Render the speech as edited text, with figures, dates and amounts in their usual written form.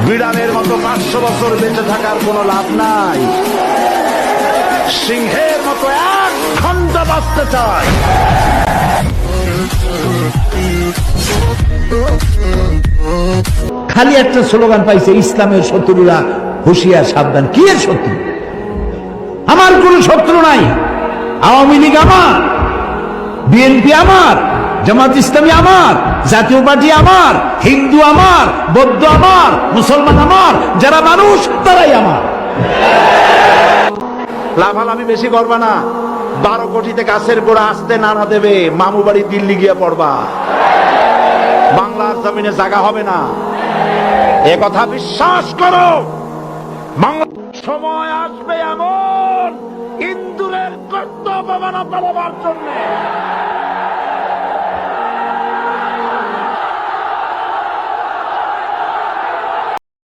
বিড়ালের মতো 500 বছর বেঁচে থাকার কোনো লাভ নাই। সিংহের মতো এক ঘন্টা বাঁচতে চায়। খালি একটা স্লোগান পাইছে, ইসলামের শত্রুরা হুঁশিয়ার সাবধান। কি এর শত্রু? আমার কোন শত্রু নাই। আওয়ামী লীগ আমার, বিএনপি আমার, জামাত ইসলামী আমার, জাতীয় পার্টি আমার, হিন্দু আমার, বৌদ্ধ আমার, মুসলমান আমার, যারা মানুষ তারাই আমার। লাফালাফি বেশি করবা না। 12 কোটিতে গাছের গোড়া আসতে নানা দেবে, মামু বাড়ি দিল্লি গিয়ে পড়বা। বাংলার জমিনে জায়গা হবে না, এ কথা বিশ্বাস করো। সময় আসবে এমন ইন্দুরের কর্তব্য পালবার জন্য